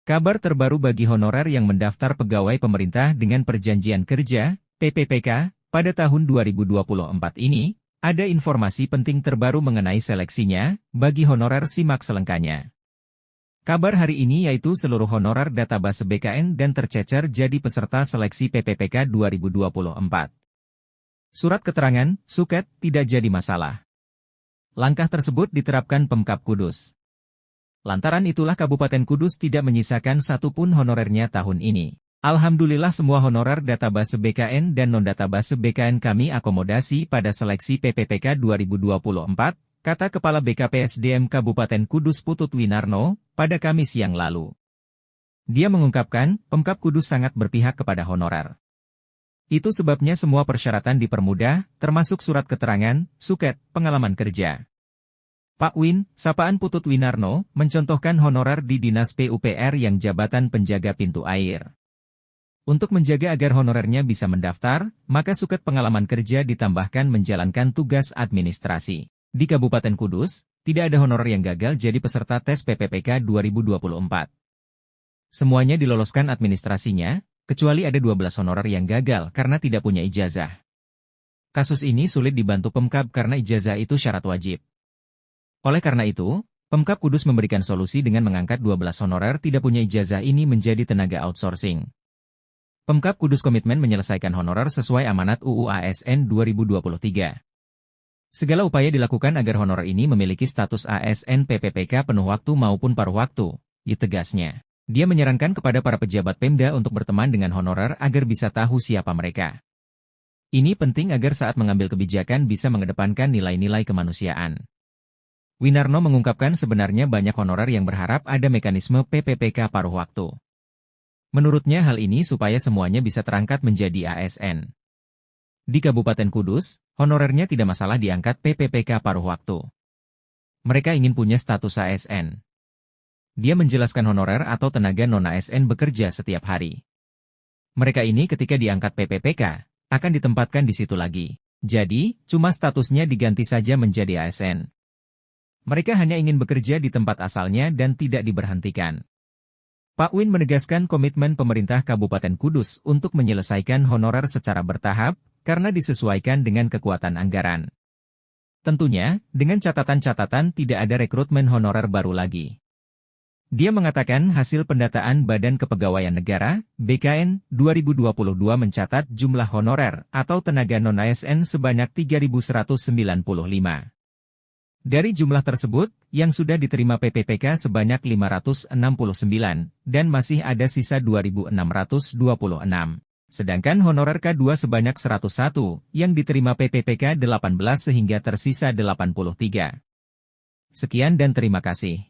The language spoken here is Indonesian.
Kabar terbaru bagi honorer yang mendaftar pegawai pemerintah dengan perjanjian kerja, PPPK, pada tahun 2024 ini, ada informasi penting terbaru mengenai seleksinya, bagi honorer simak selengkapnya. Kabar hari ini yaitu seluruh honorer database BKN dan tercecer jadi peserta seleksi PPPK 2024. Surat keterangan, suket, tidak jadi masalah. Langkah tersebut diterapkan Pemkab Kudus. Lantaran itulah Kabupaten Kudus tidak menyisakan satupun honorernya tahun ini. Alhamdulillah semua honorer database BKN dan non-database BKN kami akomodasi pada seleksi PPPK 2024, kata Kepala BKPSDM Kabupaten Kudus Putut Winarno, pada Kamis siang lalu. Dia mengungkapkan, Pemkab Kudus sangat berpihak kepada honorer. Itu sebabnya semua persyaratan dipermudah, termasuk surat keterangan, suket, pengalaman kerja. Pak Win, sapaan Putut Winarno, mencontohkan honorer di Dinas PUPR yang jabatan penjaga pintu air. Untuk menjaga agar honorernya bisa mendaftar, maka suket pengalaman kerja ditambahkan menjalankan tugas administrasi. Di Kabupaten Kudus, tidak ada honorer yang gagal jadi peserta tes PPPK 2024. Semuanya diloloskan administrasinya, kecuali ada 12 honorer yang gagal karena tidak punya ijazah. Kasus ini sulit dibantu Pemkab karena ijazah itu syarat wajib. Oleh karena itu, Pemkab Kudus memberikan solusi dengan mengangkat 12 honorer tidak punya ijazah ini menjadi tenaga outsourcing. Pemkab Kudus komitmen menyelesaikan honorer sesuai amanat UU ASN 2023. Segala upaya dilakukan agar honorer ini memiliki status ASN PPPK penuh waktu maupun paruh waktu, ditegasnya. Dia menyarankan kepada para pejabat Pemda untuk berteman dengan honorer agar bisa tahu siapa mereka. Ini penting agar saat mengambil kebijakan bisa mengedepankan nilai-nilai kemanusiaan. Winarno mengungkapkan sebenarnya banyak honorer yang berharap ada mekanisme PPPK paruh waktu. Menurutnya hal ini supaya semuanya bisa terangkat menjadi ASN. Di Kabupaten Kudus, honorernya tidak masalah diangkat PPPK paruh waktu. Mereka ingin punya status ASN. Dia menjelaskan honorer atau tenaga non-ASN bekerja setiap hari. Mereka ini ketika diangkat PPPK, akan ditempatkan di situ lagi. Jadi, cuma statusnya diganti saja menjadi ASN. Mereka hanya ingin bekerja di tempat asalnya dan tidak diberhentikan. Pak Win menegaskan komitmen pemerintah Kabupaten Kudus untuk menyelesaikan honorer secara bertahap, karena disesuaikan dengan kekuatan anggaran. Tentunya, dengan catatan-catatan tidak ada rekrutmen honorer baru lagi. Dia mengatakan hasil pendataan Badan Kepegawaian Negara, BKN, 2022 mencatat jumlah honorer atau tenaga non-ASN sebanyak 3.195. Dari jumlah tersebut, yang sudah diterima PPPK sebanyak 569, dan masih ada sisa 2.626. Sedangkan honorer K2 sebanyak 101, yang diterima PPPK 18 sehingga tersisa 83. Sekian dan terima kasih.